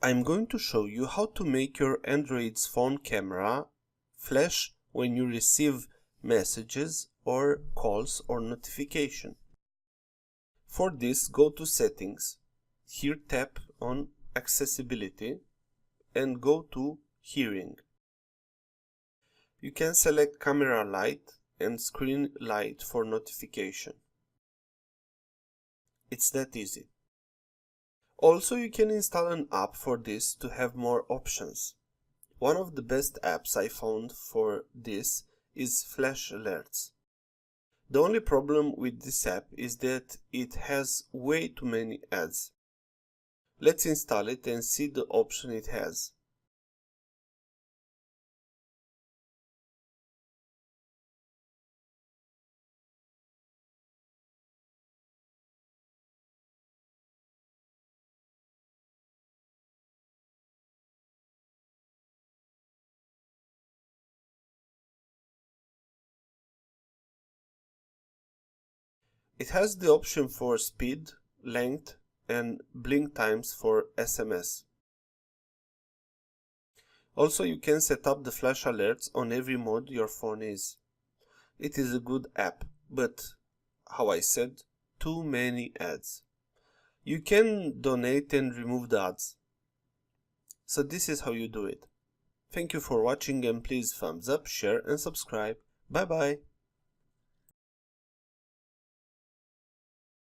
I'm going to show you how to make your Android's phone camera flash when you receive messages or calls or notification. For this, go to Settings. Here tap on Accessibility and go to Hearing. You can select Camera Light and Screen Light for notification. It's that easy. Also, you can install an app for this to have more options. One of the best apps I found for this is Flash Alerts. The only problem with this app is that it has way too many ads. Let's install it and see the option it has. It has the option for speed, length, and blink times for SMS. Also, you can set up the flash alerts on every mode your phone is. It is a good app, but, how I said, too many ads. You can donate and remove the ads. So this is how you do it. Thank you for watching and please thumbs up, share and subscribe. Bye bye.